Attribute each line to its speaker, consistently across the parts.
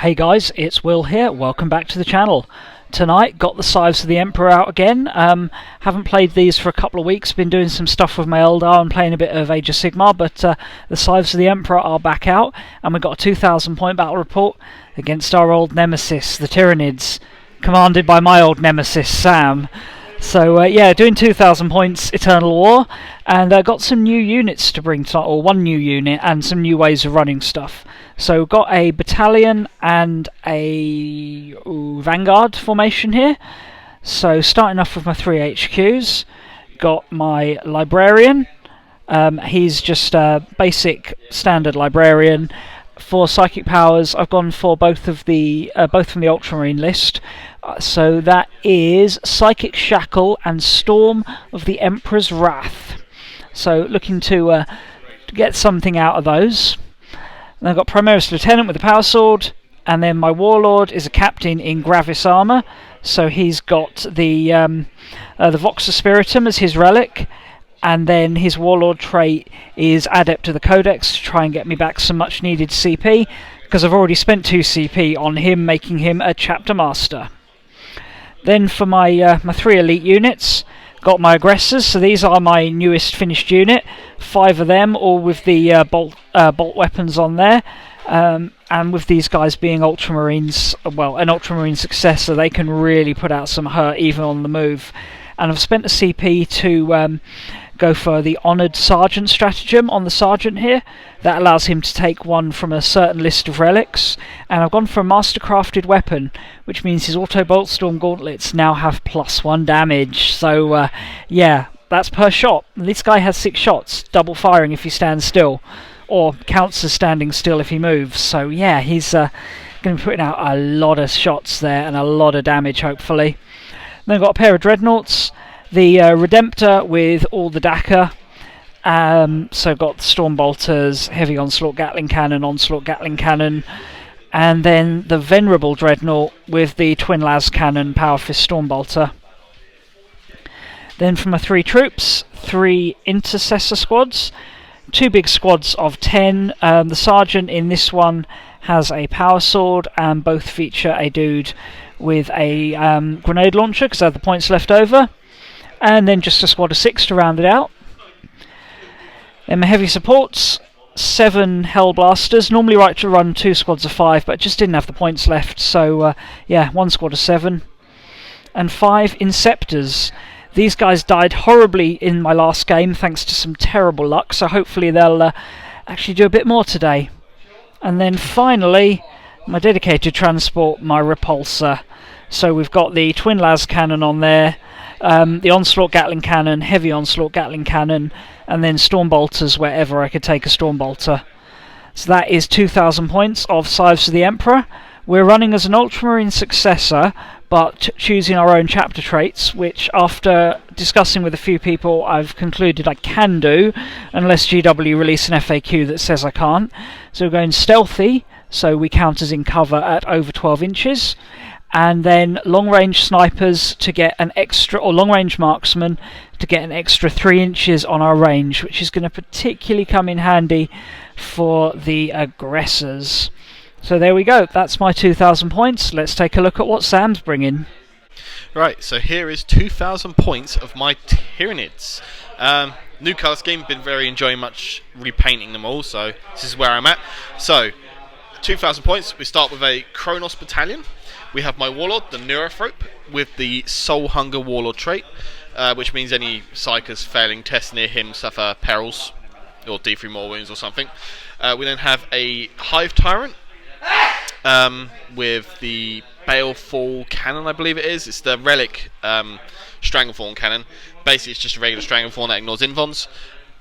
Speaker 1: Hey guys, it's Will here, welcome back to the channel. Tonight, got the Scythes of the Emperor out again. Haven't played these for a couple of weeks, been doing some stuff with my Eldar and playing a bit of Age of Sigmar, but the Scythes of the Emperor are back out, and we've got a 2,000 point battle report against our old nemesis, the Tyranids, commanded by my old nemesis, Sam. So yeah, doing 2,000 points, Eternal War, and got some new units to bring tonight, or one new unit, and some new ways of running stuff. So got a battalion and a vanguard formation here. So starting off with my 3 HQs, got my librarian. He's just a basic standard librarian. For psychic powers, I've gone for both from the Ultramarine list. So that is Psychic Shackle and Storm of the Emperor's Wrath. So looking to get something out of those. And I've got Primaris Lieutenant with a Power Sword, and then my Warlord is a Captain in Gravis Armour. So he's got the Vox Spiritum as his relic, and then his Warlord trait is Adept of the Codex to try and get me back some much needed CP, because I've already spent 2 CP on him, making him a Chapter Master. Then for my 3 elite units, got my Aggressors, so these are my newest finished unit, 5 of them, all with the bolt weapons on there, and with these guys being Ultramarines, well, an Ultramarine successor, they can really put out some hurt even on the move. And I've spent a CP to go for the Honoured Sergeant stratagem on the Sergeant here. That allows him to take one from a certain list of relics. And I've gone for a Mastercrafted weapon, which means his Auto Boltstorm gauntlets now have +1 damage. So, yeah, that's per shot. This guy has 6 shots, double firing if he stands still, or counts as standing still if he moves. So, yeah, he's going to be putting out a lot of shots there and a lot of damage, hopefully. Then I've got a pair of Dreadnoughts, the Redemptor with all the Dakar. So I've got the Storm Bolters, Heavy Onslaught Gatling Cannon, and then the Venerable Dreadnought with the Twin Las Cannon, Power Fist Storm Bolter. Then for my 3 troops, 3 Intercessor squads, 2 big squads of 10. The Sergeant in this one has a Power Sword, and both feature a dude with a grenade launcher because I have the points left over, and then just a squad of 6 to round it out. Then my heavy supports, 7 Hellblasters. Normally right to run 2 squads of 5, but just didn't have the points left, so yeah, 1 squad of 7. And 5 Inceptors. These guys died horribly in my last game thanks to some terrible luck, so hopefully they'll actually do a bit more today. And then finally, my dedicated transport, my Repulsor. So we've got the Twin Las Cannon on there, the Onslaught Gatling Cannon, Heavy Onslaught Gatling Cannon, and then Storm Bolters wherever I could take a Storm Bolter. So that is 2,000 points of Scythes of the Emperor. We're running as an Ultramarine successor, but choosing our own chapter traits, which after discussing with a few people I've concluded I can do, unless GW release an FAQ that says I can't. So we're going Stealthy, so we count as in cover at over 12 inches, and then long range snipers to get an extra, or long range marksmen to get an extra 3 inches on our range, which is going to particularly come in handy for the Aggressors. So there we go, that's my 2,000 points. Let's take a look at what Sam's bringing.
Speaker 2: Right, so here is 2,000 points of my Tyranids. New colour scheme, been very enjoying much repainting them all, so this is where I'm at. So 2,000 points, we start with a Kronos Battalion. We have my Warlord, the Neurothrope, with the Soul Hunger Warlord trait, which means any Psychers failing tests near him suffer perils, or D3 more wounds or something. We then have a Hive Tyrant, with the Balefall Cannon, I believe it is. It's the relic Stranglethorn Cannon. Basically it's just a regular Stranglethorn that ignores invons.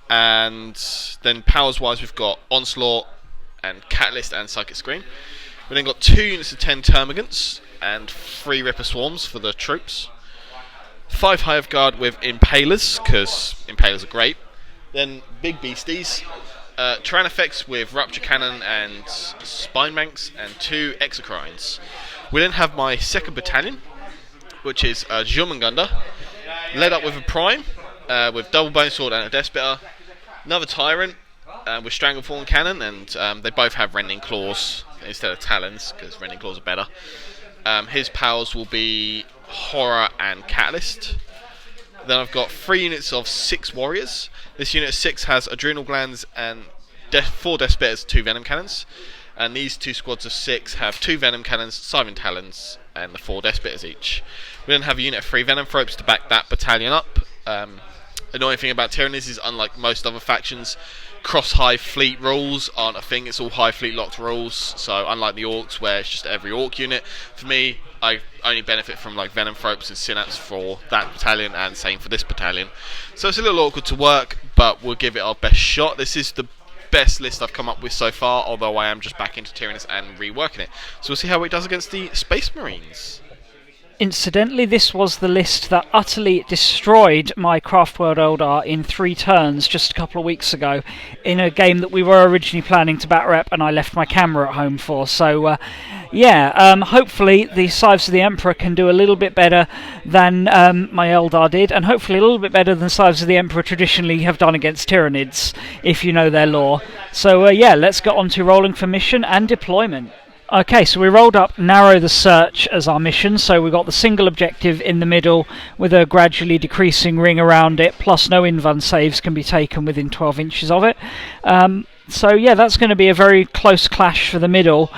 Speaker 2: And then powers wise we've got Onslaught and Catalyst and Psychic Screen. We then got 2 units of 10 Termagants and 3 Ripper Swarms for the troops. 5 Hive Guard with Impalers, because Impalers are great. Then big beasties, Tyrannifex with Rupture Cannon and Spine Banks, and 2 Exocrines. We then have my 2nd Battalion, which is Jormungandr, led up with a Prime, with Double Bone Sword and a Death Spitter, another Tyrant, with Stranglethorn Cannon, and they both have Rending Claws instead of Talons, because Rending Claws are better. His powers will be Horror and Catalyst. Then I've got 3 units of 6 warriors. This unit of 6 has Adrenal Glands and 4 Death Spitters, 2 Venom Cannons. And these 2 squads of 6 have 2 Venom Cannons, Scythe Talons, and the 4 Death Spitters each. We then have a unit of 3 Venom Thropes to back that battalion up. Annoying thing about Tyranids is, unlike most other factions, cross-high fleet rules aren't a thing. It's all high fleet locked rules. So unlike the Orcs, where it's just every Orc unit, for me, I only benefit from like Venom Thropes and Synapse for that battalion, and same for this battalion. So it's a little awkward to work, but we'll give it our best shot. This is the best list I've come up with so far, although I am just back into Tyranids and reworking it. So we'll see how it does against the Space Marines.
Speaker 1: Incidentally, this was the list that utterly destroyed my Craftworld Eldar in 3 turns just a couple of weeks ago in a game that we were originally planning to batrep and I left my camera at home for. So, hopefully the Scythes of the Emperor can do a little bit better than my Eldar did, and hopefully a little bit better than Scythes of the Emperor traditionally have done against Tyranids, if you know their lore. So, let's get on to rolling for mission and deployment. Okay, so we rolled up Narrow the Search as our mission, so we've got the single objective in the middle with a gradually decreasing ring around it, plus no invuln saves can be taken within 12 inches of it. That's going to be a very close clash for the middle,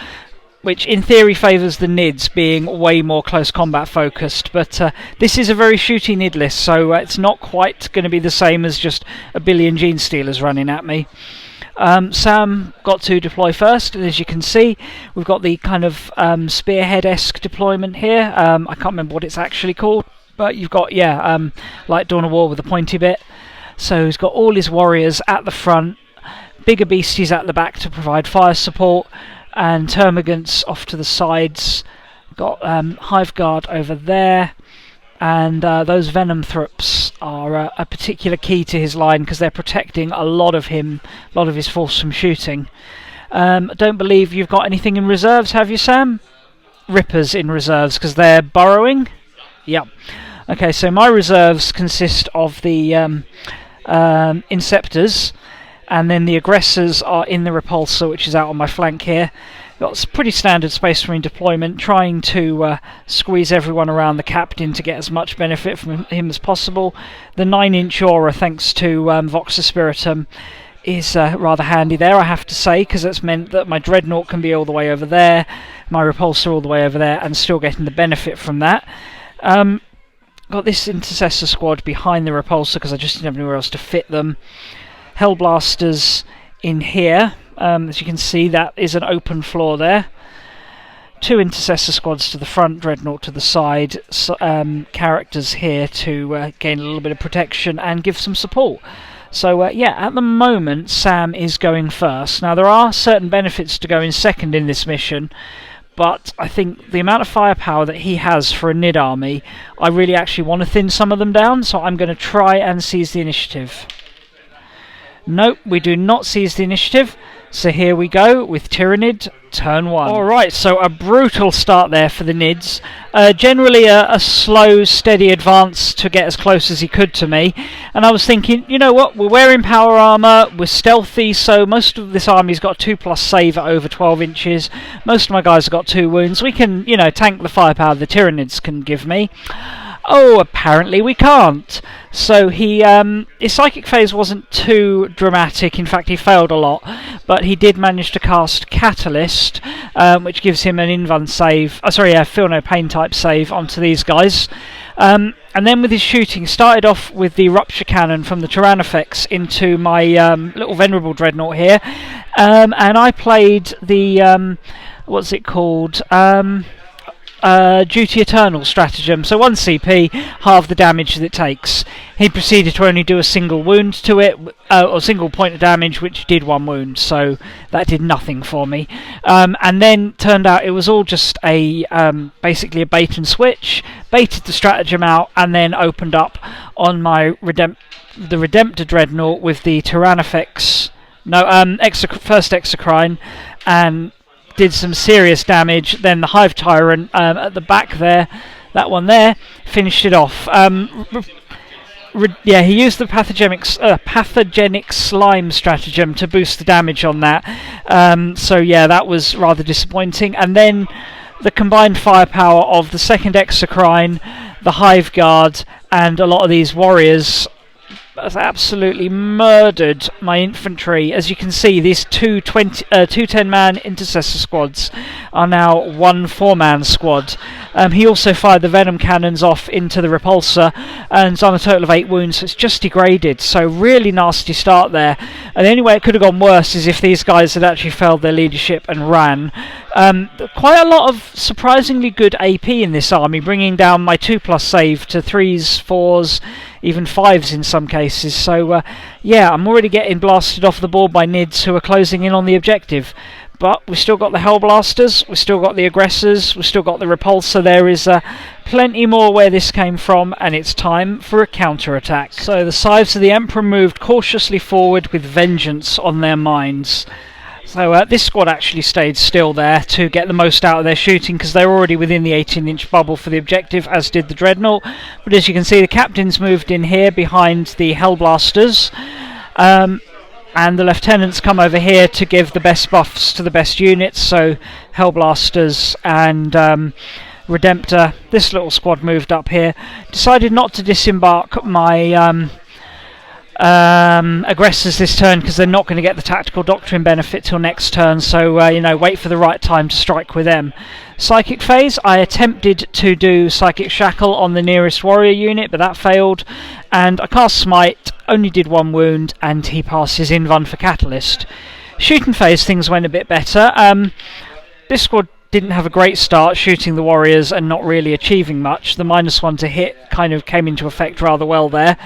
Speaker 1: which in theory favours the Nids being way more close combat focused, but this is a very shooty Nid list, so it's not quite going to be the same as just a billion Gene Stealers running at me. Sam got to deploy first, and as you can see, we've got the kind of spearhead-esque deployment here. I can't remember what it's actually called, but you've got, like Dawn of War with the pointy bit. So he's got all his warriors at the front, bigger beasties at the back to provide fire support, and termagants off to the sides. Got Hive Guard over there, and those Venom Throps are a particular key to his line because they're protecting a lot of his force from shooting. I don't believe you've got anything in reserves, have you, Sam? Rippers in reserves because they're burrowing? Yep. Okay, so my reserves consist of the Inceptors, and then the Aggressors are in the Repulsor, which is out on my flank here. Got pretty standard Space Marine deployment, trying to squeeze everyone around the captain to get as much benefit from him as possible. The 9-inch aura, thanks to Voxa Spiritum, is rather handy there, I have to say, because it's meant that my Dreadnought can be all the way over there, my Repulsor all the way over there, and still getting the benefit from that. Got this Intercessor squad behind the Repulsor because I just didn't have anywhere else to fit them. Hellblasters in here. As you can see, that is an open floor there. 2 Intercessor squads to the front, Dreadnought to the side, characters here to gain a little bit of protection and give some support. So at the moment Sam is going first. Now there are certain benefits to going second in this mission, but I think the amount of firepower that he has for a Nid army, I really actually want to thin some of them down, so I'm going to try and seize the initiative. Nope, we do not seize the initiative. So here we go with Tyranid, turn 1. Alright, so a brutal start there for the Nids. Generally a slow, steady advance to get as close as he could to me. And I was thinking, you know what, we're wearing power armour, we're stealthy, so most of this army's got 2+ save at over 12 inches. Most of my guys have got 2 wounds. We can, tank the firepower the Tyranids can give me. Oh, apparently we can't. So his psychic phase wasn't too dramatic. In fact, he failed a lot, but he did manage to cast Catalyst, which gives him an invuln save. Feel no pain type save onto these guys. And then with his shooting, started off with the Rupture Cannon from the Tyrannofex into my little Venerable Dreadnought here, and I played the what's it called? Duty Eternal stratagem, so 1 CP, half the damage that it takes. He proceeded to only do a single wound to it, or single point of damage, which did 1 wound, so that did nothing for me. And then turned out it was all just basically a bait and switch, baited the stratagem out, and then opened up on my the Redemptor Dreadnought with the Tyrannofex, first Exocrine, and did some serious damage. Then the Hive Tyrant at the back there, that one there, finished it off. yeah, he used the pathogenic slime stratagem to boost the damage on that. So yeah, that was rather disappointing. And then the combined firepower of the second Exocrine, the Hive Guard, and a lot of these warriors has absolutely murdered my infantry. As you can see, these two 10-man intercessor squads are now one 4-man squad. He also fired the venom cannons off into the repulsor and done a total of 8 wounds, so it's just degraded. So really nasty start there. And the only way it could have gone worse is if these guys had actually failed their leadership and ran. Quite a lot of surprisingly good AP in this army, bringing down my 2+ save to 3s, 4s, even 5s in some cases. So yeah, I'm already getting blasted off the board by Nids, who are closing in on the objective. But we've still got the Hellblasters, we've still got the Aggressors, we've still got the Repulsor. There is plenty more where this came from, and it's time for a counter-attack. So the Scythes of the Emperor moved cautiously forward with vengeance on their minds. So this squad actually stayed still there to get the most out of their shooting, because they're already within the 18-inch bubble for the objective, as did the Dreadnought. But as you can see, the captains moved in here behind the Hellblasters. And the lieutenants come over here to give the best buffs to the best units, so Hellblasters and Redemptor. This little squad moved up here. Decided not to disembark my Aggressors this turn, because they're not going to get the tactical doctrine benefit till next turn, so you know, wait for the right time to strike with them. Psychic phase, I attempted to do Psychic Shackle on the nearest warrior unit, but that failed, and I cast Smite, only did 1 wound, and he passes Invuln for Catalyst. Shooting phase, things went a bit better. This squad didn't have a great start shooting the warriors and not really achieving much. The -1 to hit kind of came into effect rather well there.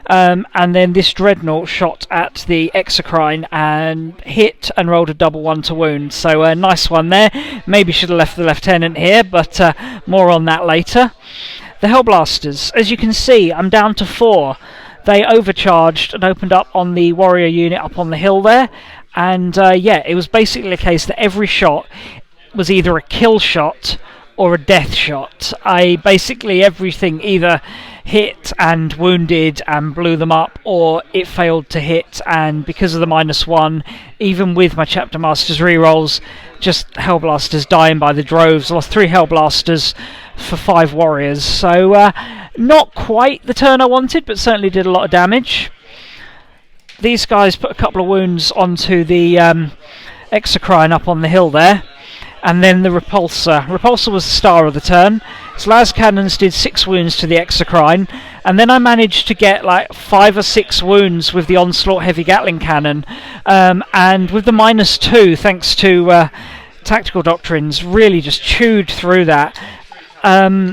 Speaker 1: And then this Dreadnought shot at the Exocrine and hit and rolled a double 1 to wound. So a nice one there. Maybe should have left the lieutenant here, but more on that later. The Hellblasters, as you can see, I'm down to 4. They overcharged and opened up on the warrior unit up on the hill there. And yeah, it was basically a case that every shot was either a kill shot or a death shot. Everything either hit and wounded and blew them up, or it failed to hit, and because of the -1, even with my Chapter Masters rerolls, just Hellblasters dying by the droves. I lost 3 Hellblasters for 5 warriors, so not quite the turn I wanted, but certainly did a lot of damage. These guys put a couple of wounds onto the Exocrine up on the hill there. And then the Repulsor. Repulsor was the star of the turn. Its las cannons did 6 wounds to the Exocrine, and then I managed to get like 5 or 6 wounds with the Onslaught Heavy Gatling Cannon, and with the -2, thanks to tactical doctrines, really just chewed through that.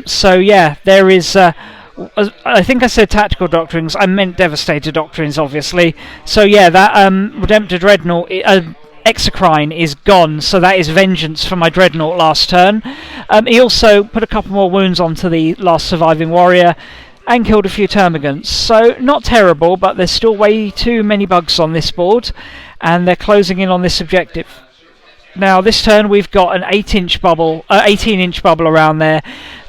Speaker 1: So yeah, there is... I think I said tactical doctrines, I meant devastator doctrines, obviously. So yeah, that Redemptor Dreadnought... Exocrine is gone, so that is vengeance for my Dreadnought last turn. He also put a couple more wounds onto the last surviving warrior and killed a few termagants. So not terrible, but there's still way too many bugs on this board, and they're closing in on this objective. Now this turn we've got an 18-inch bubble around there,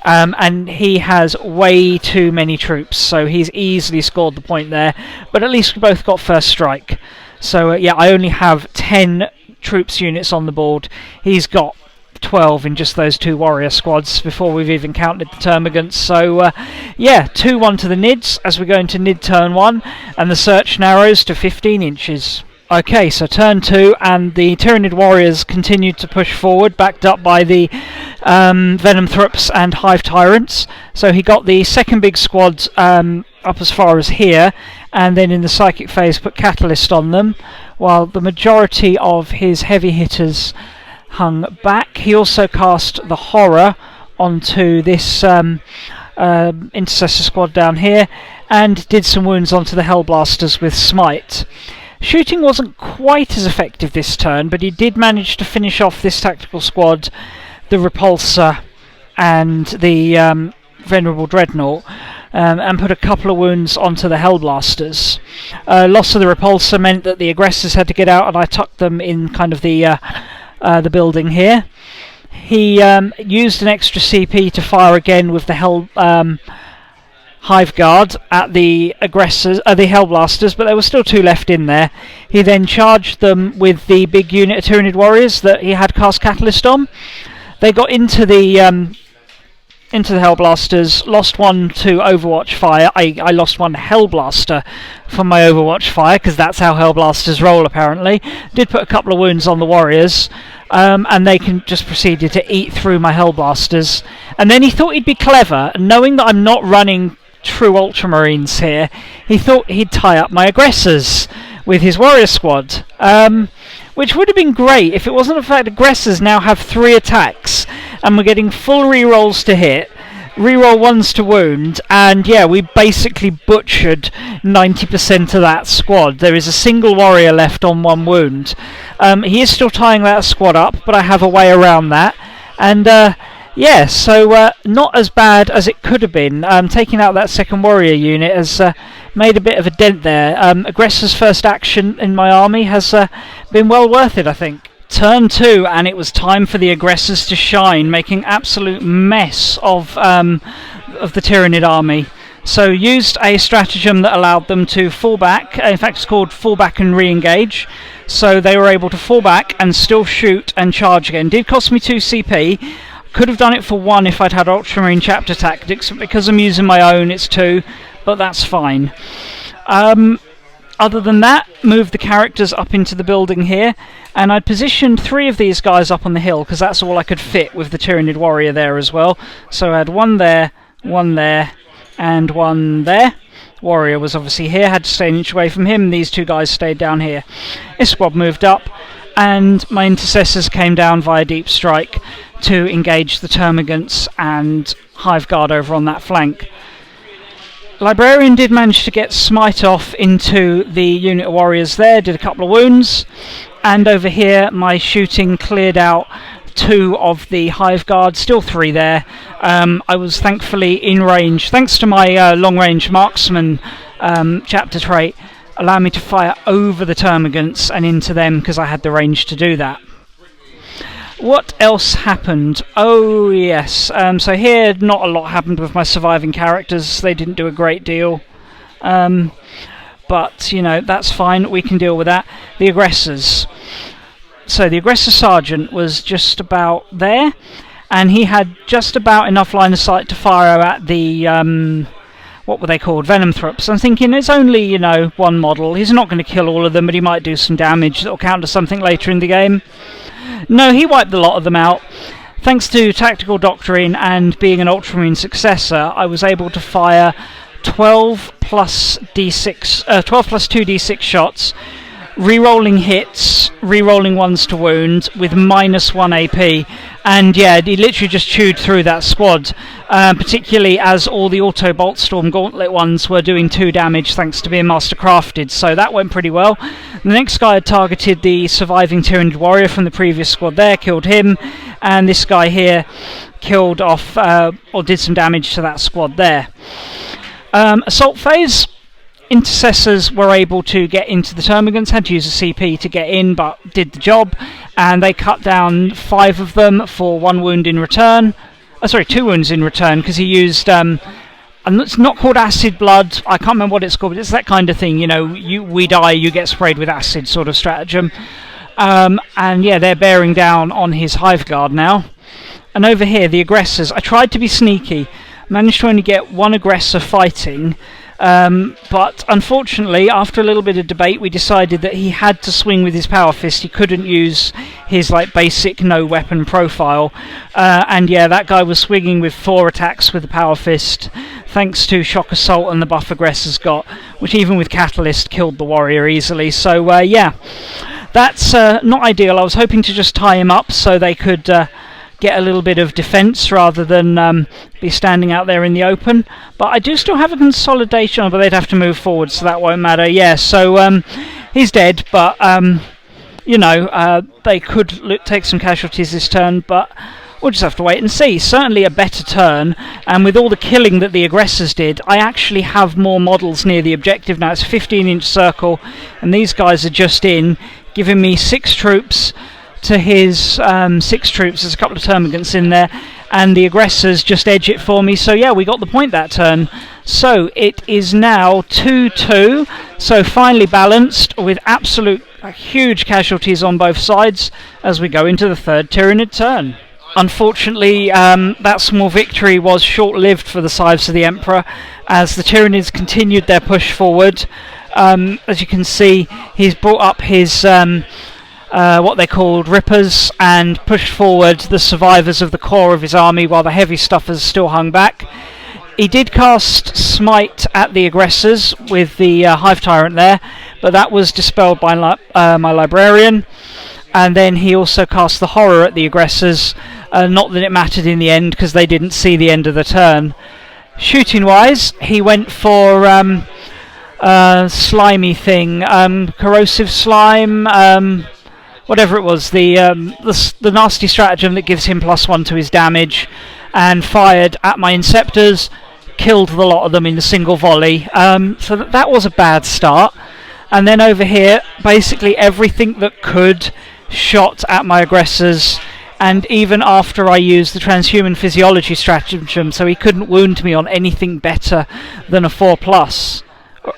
Speaker 1: and he has way too many troops, so he's easily scored the point there, but at least we both got first strike. So yeah, I only have 10 troops units on the board. He's got 12 in just those 2 warrior squads before we've even counted the termagants. So yeah, 2-1 to the Nids as we go into Nid turn 1, and the search narrows to 15 inches. Okay, so turn 2, and the Tyranid warriors continued to push forward, backed up by the Venom Thrups and Hive Tyrants. So he got the second big squad up as far as here, and then in the psychic phase put Catalyst on them, while the majority of his heavy hitters hung back. He also cast the Horror onto this Intercessor squad down here, and did some wounds onto the Hellblasters with Smite. Shooting wasn't quite as effective this turn, but he did manage to finish off this tactical squad, the Repulsor and the Venerable Dreadnought, and put a couple of wounds onto the Hellblasters. Loss of the Repulsor meant that the Aggressors had to get out, and I tucked them in kind of the building here. He used an extra CP to fire again with the Hive Guard at the aggressors, the Hellblasters, but there were still 2 left in there. He then charged them with the big unit of Tyranid warriors that he had cast Catalyst on. They got into the Hellblasters, lost 1 to Overwatch fire. I lost 1 Hellblaster from my Overwatch fire, because that's how Hellblasters roll apparently. Did put a couple of wounds on the warriors, and they just proceeded to eat through my Hellblasters. And then he thought he'd be clever, and knowing that I'm not running true Ultramarines here, he thought he'd tie up my Aggressors with his warrior squad, which would have been great if it wasn't the fact Aggressors now have 3 attacks, and we're getting full rerolls to hit, reroll 1s to wound, and yeah, we basically butchered 90% of that squad. There is a single warrior left on 1 wound. He is still tying that squad up, but I have a way around that, and yeah, so not as bad as it could have been. Taking out that second warrior unit has made a bit of a dent there. Aggressor's first action in my army has been well worth it, I think. Turn 2, and it was time for the Aggressors to shine, making absolute mess of the Tyranid army. So used a stratagem that allowed them to fall back. In fact, it's called fall back and re-engage. So they were able to fall back and still shoot and charge again. Did cost me 2 CP. Could have done it for 1 if I'd had Ultramarine Chapter Tactics, but because I'm using my own, it's 2, but that's fine. Other than that, moved the characters up into the building here, and I'd positioned 3 of these guys up on the hill, because that's all I could fit with the Tyranid Warrior there as well. So I had 1 there, 1 there, and 1 there. Warrior was obviously here, had to stay an inch away from him. These 2 guys stayed down here. This squad moved up, and my intercessors came down via Deep Strike to engage the Termagants and Hive Guard over on that flank. Librarian did manage to get Smite off into the unit of warriors there, did a couple of wounds, and over here my shooting cleared out 2 of the Hive Guard, still 3 there. I was thankfully in range, thanks to my long-range marksman chapter trait, allowed me to fire over the Termagants and into them because I had the range to do that. What else happened? Oh yes, so here not a lot happened with my surviving characters. They didn't do a great deal, but you know, that's fine, we can deal with that. The Aggressors. So the Aggressor Sergeant was just about there, and he had just about enough line of sight to fire at the what were they called? Venom Thrups. I'm thinking it's only, you know, 1 model. He's not going to kill all of them, but he might do some damage that'll count as something later in the game. No, he wiped a lot of them out. Thanks to Tactical Doctrine and being an Ultramarine successor, I was able to fire 12 plus 2 d6 shots, re-rolling hits, re-rolling 1s to wound with -1 AP, and yeah, he literally just chewed through that squad, particularly as all the Auto Boltstorm Gauntlet ones were doing 2 damage thanks to being Master Crafted, so that went pretty well. The next guy had targeted the surviving Tyranid Warrior from the previous squad there, killed him, and this guy here killed off, or did some damage to that squad there. Assault phase. Intercessors were able to get into the Termagants, had to use a CP to get in, but did the job, and they cut down 5 of them for 1 wound in return. 2 wounds in return, because he used, and it's not called acid blood, I can't remember what it's called, but it's that kind of thing, you know, we die, you get sprayed with acid sort of stratagem. And yeah, they're bearing down on his Hive Guard now. And over here, the Aggressors, I tried to be sneaky, managed to only get 1 Aggressor fighting, but unfortunately, after a little bit of debate, we decided that he had to swing with his Power Fist. He couldn't use his like basic no weapon profile, and yeah, that guy was swinging with 4 attacks with the Power Fist, thanks to Shock Assault and the buff Aggressors got, which even with Catalyst killed the warrior easily. So yeah, that's not ideal. I was hoping to just tie him up so they could get a little bit of defense rather than be standing out there in the open, but I do still have a consolidation, but they'd have to move forward, so that won't matter. Yeah, so he's dead, but you know, they could take some casualties this turn, but we'll just have to wait and see. Certainly a better turn, and with all the killing that the Aggressors did, I actually have more models near the objective now. It's a 15-inch circle, and these guys are just in, giving me 6 troops to his 6 troops. There's a couple of Termagants in there, and the Aggressors just edge it for me. So yeah, we got the point that turn. So it is now 2-2, so finely balanced with absolute huge casualties on both sides as we go into the third Tyranid turn. Unfortunately, that small victory was short-lived for the Scythes of the Emperor as the Tyranids continued their push forward. As you can see, he's brought up his what they called rippers and pushed forward the survivors of the core of his army while the heavy stuffers still hung back. He did cast Smite at the aggressors with the Hive Tyrant there, but that was dispelled by my Librarian. And then he also cast the Horror at the aggressors, not that it mattered in the end because they didn't see the end of the turn. Shooting wise, he went for slimy thing, corrosive slime, whatever it was, the nasty stratagem that gives him +1 to his damage, and fired at my Inceptors, killed the lot of them in a single volley. So that was a bad start. And then over here, basically everything that could shot at my aggressors, and even after I used the transhuman physiology stratagem, so he couldn't wound me on anything better than a 4+.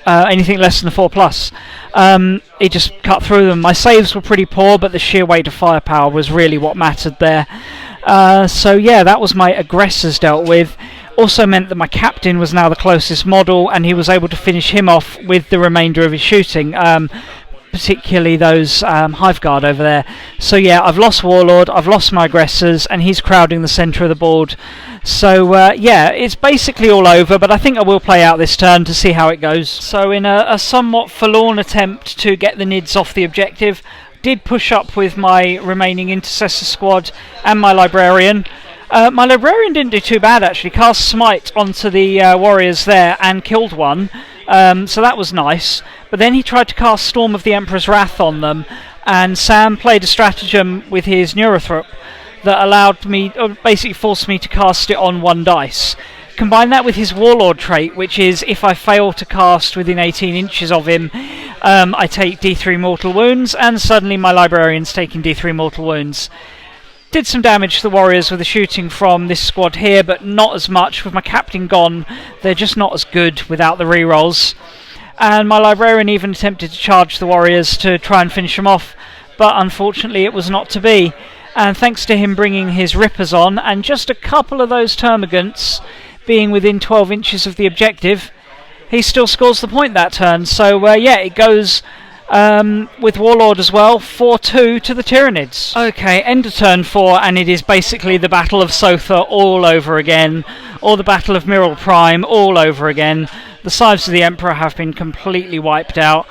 Speaker 1: Anything less than a 4+. He just cut through them. My saves were pretty poor, but the sheer weight of firepower was really what mattered there. So yeah, that was my aggressors dealt with. Also meant that my captain was now the closest model, and he was able to finish him off with the remainder of his shooting, particularly those Hive Guard over there. So yeah, I've lost Warlord, I've lost my aggressors, and he's crowding the centre of the board. So yeah, it's basically all over, but I think I will play out this turn to see how it goes. So in a somewhat forlorn attempt to get the Nids off the objective, did push up with my remaining Intercessor squad and my Librarian. My Librarian didn't do too bad actually, cast Smite onto the warriors there and killed one, so that was nice. But then he tried to cast Storm of the Emperor's Wrath on them, and Sam played a stratagem with his Neurothrop that allowed me, basically forced me to cast it on 1 dice. Combine that with his Warlord trait, which is if I fail to cast within 18 inches of him, I take D3 mortal wounds, and suddenly my Librarian's taking D3 mortal wounds. Did some damage to the warriors with the shooting from this squad here, but not as much. With my captain gone, they're just not as good without the rerolls. And my Librarian even attempted to charge the warriors to try and finish them off, but unfortunately it was not to be. And thanks to him bringing his rippers on, and just a couple of those termagants being within 12 inches of the objective, he still scores the point that turn. So yeah, it goes with Warlord as well, 4-2 to the Tyranids. Okay, end of turn 4, and it is basically the Battle of Sotha all over again, or the Battle of Miral Prime all over again. The Scythes of the Emperor have been completely wiped out.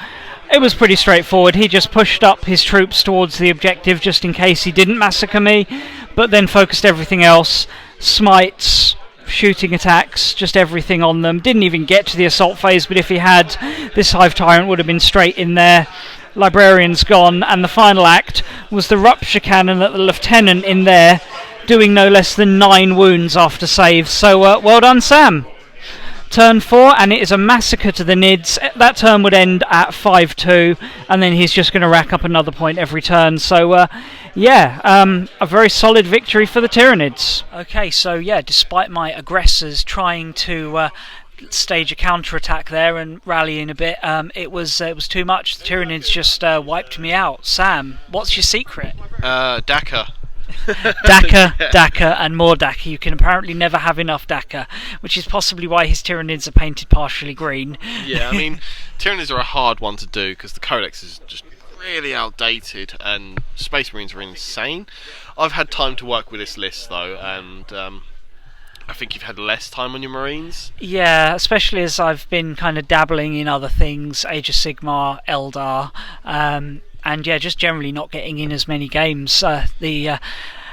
Speaker 1: It was pretty straightforward. He just pushed up his troops towards the objective just in case he didn't massacre me, but then focused everything else. Smites, shooting attacks, just everything on them. Didn't even get to the assault phase, but if he had, this Hive Tyrant would have been straight in there. Librarian's gone, and the final act was the Rupture Cannon at the Lieutenant in there, doing no less than 9 wounds after saves. So well done, Sam. Turn 4, and it is a massacre to the Nids. That turn would end at 5-2, and then he's just going to rack up another point every turn. So yeah, a very solid victory for the Tyranids. Okay, so yeah, despite my aggressors trying to stage a counter-attack there and rally in a bit, it was too much. The Tyranids just wiped me out. Sam, what's your secret?
Speaker 2: Daka.
Speaker 1: Daka, and more Daka. You can apparently never have enough Daka, which is possibly why his Tyranids are painted partially green.
Speaker 2: Yeah, I mean, Tyranids are a hard one to do because the Codex is just really outdated and Space Marines are insane. I've had time to work with this list though, and I think you've had less time on your Marines. Yeah, especially as I've been kind of dabbling in other things, Age of Sigmar, Eldar, and yeah, just generally not getting in as many games.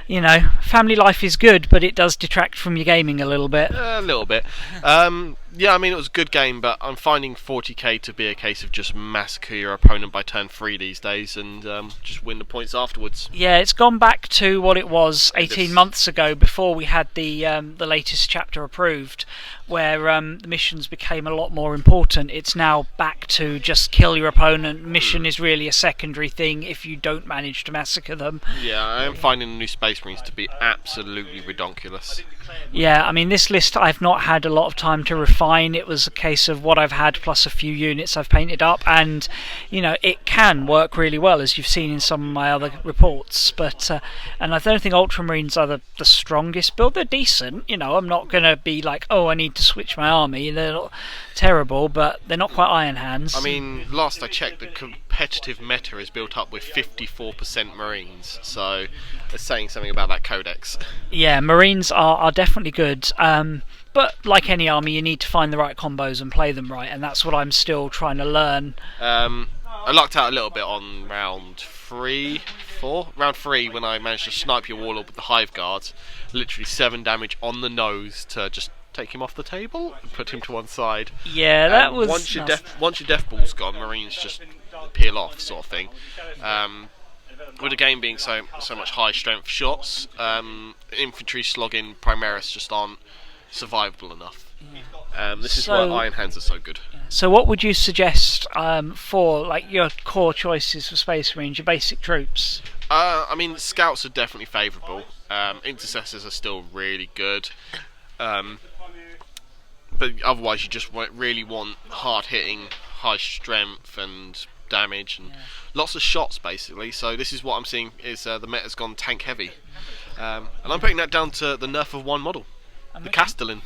Speaker 2: You know, family life is good, but it does detract from your gaming a little bit. A little bit. Yeah, I mean, it was a good game, but I'm finding 40k to be a case of just massacre your opponent by turn 3 these days and just win the points afterwards. Yeah, it's gone back to what it was 18 months ago before we had the latest chapter approved,
Speaker 1: where the missions became a lot more important. It's now back to just kill your opponent. Mission is really a secondary thing if you don't manage to massacre them.
Speaker 2: Yeah, I am finding the new Space Marines to be absolutely redonkulous.
Speaker 1: Yeah, I mean, this list I've not had a lot of time to refine. It was a case of what I've had plus a few units I've painted up, and it can work really well, as you've seen in some of my other reports. But and I don't think Ultramarines are the strongest build. They're decent. I'm not going to be like, oh, I need to switch my army. They're not terrible, but they're not quite Iron Hands.
Speaker 2: I mean, last I checked, the competitive meta is built up with 54% Marines, so it's saying something about that codex.
Speaker 1: Yeah, Marines are definitely good. But like any army, you need to find the right combos and play them right, and that's what I'm still trying to learn.
Speaker 2: I lucked out a little bit on round 3 when I managed to snipe your warlord with the Hive Guards. Literally 7 damage on the nose to just take him off the table and put him to one side.
Speaker 1: Yeah, that was
Speaker 2: once your death ball's gone, Marines just peel off, sort of thing. With the game being so much high strength shots, infantry slogging Primaris just aren't survivable enough. This is why Iron Hands are so good.
Speaker 1: So what would you suggest for like your core choices for Space Marines, your basic troops?
Speaker 2: I mean, Scouts are definitely favourable. Intercessors are still really good. But otherwise you just really want hard-hitting, high strength and damage and lots of shots, basically. So this is what I'm seeing is the meta's gone tank heavy. And I'm putting that down to the nerf of one model, the Castellan.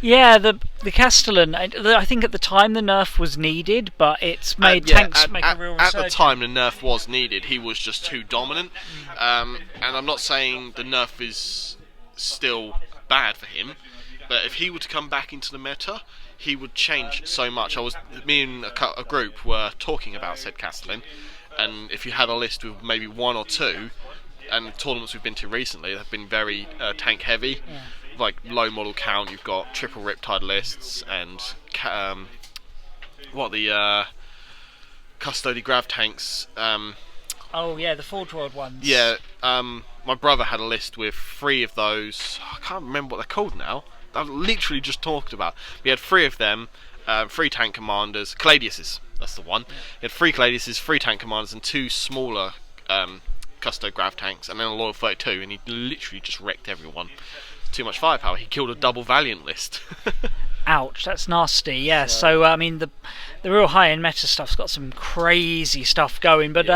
Speaker 1: Yeah, the Castellan. I think at the time the nerf was needed, but it's made tanks make a real resurgence.
Speaker 2: At the time the nerf was needed. He was just too dominant. And I'm not saying the nerf is still bad for him, but if he were to come back into the meta, he would change so much. Me and a group were talking about said Castellan, and if you had a list with maybe 1 or 2, and tournaments we've been to recently have been very tank heavy. Yeah. Like low model count, you've got triple Riptide lists and Custody Grav tanks.
Speaker 1: Oh yeah, the Forge World ones.
Speaker 2: Yeah, my brother had a list with 3 of those. I can't remember what they're called now. I've literally just talked about. We had 3 of them, 3 tank commanders, Caladiuses. That's the one. He had 3 Caladiuses, 3 tank commanders, and 2 smaller Custo Grav tanks, and then a Loyal 32, and he literally just wrecked everyone. Too much firepower. He killed a double Valiant list.
Speaker 1: Ouch, that's nasty. Yeah, so I mean the real high-end meta stuff's got some crazy stuff going, but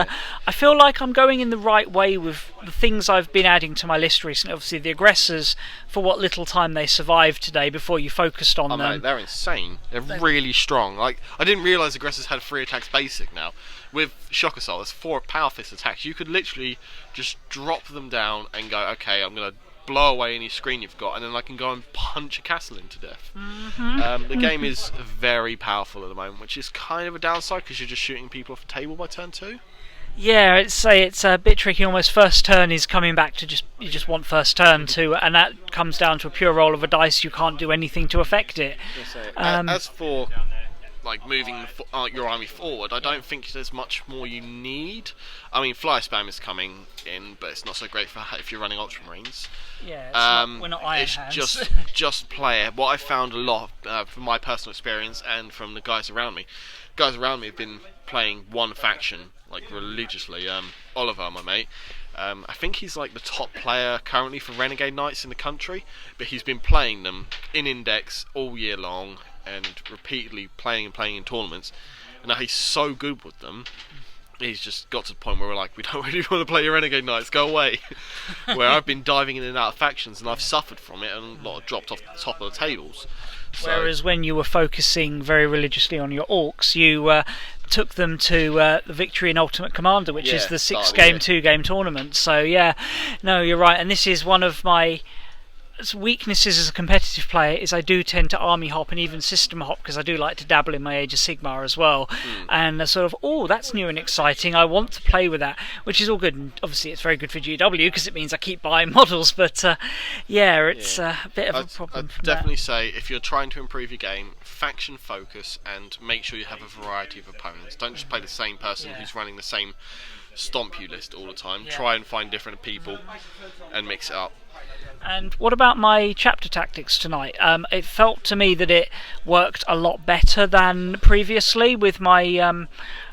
Speaker 1: I feel like I'm going in the right way with the things I've been adding to my list recently. Obviously the Aggressors, for what little time they survived today before you focused on them.
Speaker 2: Mate, they're insane. They're really strong. Like, I didn't realise Aggressors had 3 attacks basic now. With Shock Assault, there's 4 Power Fist attacks. You could literally just drop them down and go, okay, I'm going to blow away any screen you've got, and then I can go and punch a Castellan to death. The game is very powerful at the moment, which is kind of a downside because you're just shooting people off the table by turn 2.
Speaker 1: Yeah, it's a bit tricky. Almost first turn is coming back to you just want first turn to, and that comes down to a pure roll of a dice. You can't do anything to affect it.
Speaker 2: As for like moving your army forward, I don't think there's much more you need. I mean, Flyer Spam is coming in, but it's not so great for if you're running Ultramarines.
Speaker 1: Yeah, we're not Iron Hands.
Speaker 2: just play it. What I found a lot from my personal experience and from the guys around me have been playing one faction like religiously. Oliver, my mate, I think he's like the top player currently for Renegade Knights in the country, but he's been playing them in Index all year long and repeatedly playing in tournaments, and now he's so good with them. He's just got to the point where we're like, we don't really want to play your Renegade Knights, go away. Where I've been diving in and out of factions and I've suffered from it, and a lot of dropped off the top of the tables.
Speaker 1: Whereas when you were focusing very religiously on your Orcs, you took them to the victory in Ultimate Commander, which is the 6-game, 2-game tournament. So yeah, no, you're right. And this is one of my weaknesses as a competitive player, is I do tend to army hop and even system hop, because I do like to dabble in my Age of Sigmar as well, and sort of, oh, that's new and exciting, I want to play with that, which is all good, and obviously it's very good for GW because it means I keep buying models, but it's a bit of a problem.
Speaker 2: I'd definitely say, if you're trying to improve your game, faction focus and make sure you have a variety of opponents. Don't just play the same person who's running the same stomp you list all the time. Try and find different people and mix it up.
Speaker 1: And what about my chapter tactics tonight? It felt to me that it worked a lot better than previously with my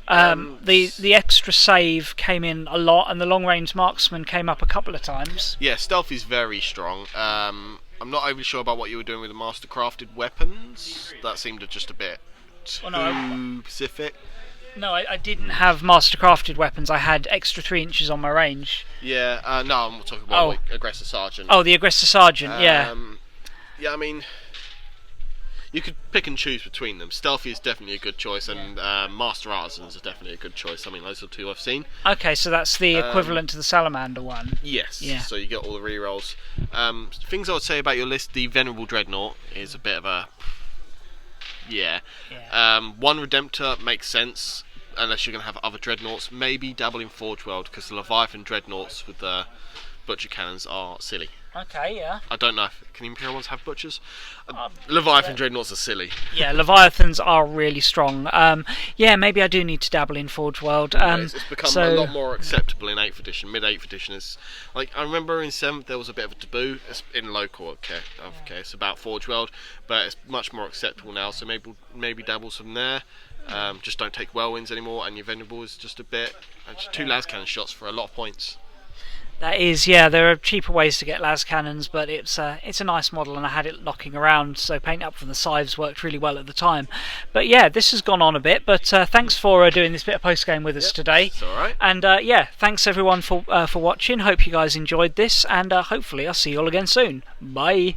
Speaker 1: the extra save came in a lot, and the long range marksman came up a couple of times.
Speaker 2: Yeah, stealth is very strong. I'm not overly sure about what you were doing with the master crafted weapons. That seemed just a bit too specific.
Speaker 1: No, I didn't have master crafted weapons. I had extra 3 inches on my range.
Speaker 2: Yeah, no, I'm talking about like Aggressor Sergeant.
Speaker 1: Oh, the Aggressor Sergeant, yeah.
Speaker 2: Yeah, I mean, you could pick and choose between them. Stealthy is definitely a good choice, and Master Artisans are definitely a good choice. I mean, those are 2 I've seen.
Speaker 1: Okay, so that's the equivalent to the Salamander one.
Speaker 2: Yes,
Speaker 1: yeah.
Speaker 2: So you get all the rerolls. Things I would say about your list, the Venerable Dreadnought is a bit of a... Yeah. One Redemptor makes sense, unless you're going to have other Dreadnoughts. Maybe dabble in Forge World, because the Leviathan Dreadnoughts with the Butcher Cannons are silly.
Speaker 1: Okay, yeah.
Speaker 2: I don't know if... Can the Imperial ones have Butchers? Leviathan Dreadnoughts are silly.
Speaker 1: Yeah, Leviathans are really strong. Yeah, maybe I do need to dabble in Forge World.
Speaker 2: It's become a lot more acceptable in 8th edition. Mid-8th edition is... Like, I remember in 7th there was a bit of a taboo in local, okay, it's about Forge World, but it's much more acceptable now, so maybe dabble some there. Just don't take whirlwinds anymore, and your Venerable is just a bit... 2 las cannon shots for a lot of points.
Speaker 1: That is, yeah, there are cheaper ways to get las cannons, but it's a nice model, and I had it knocking around, so paint up from the Scythes worked really well at the time. But yeah, this has gone on a bit, but thanks for doing this bit of post-game with us today.
Speaker 2: It's alright.
Speaker 1: And yeah, thanks everyone for watching. Hope you guys enjoyed this, and hopefully I'll see you all again soon. Bye!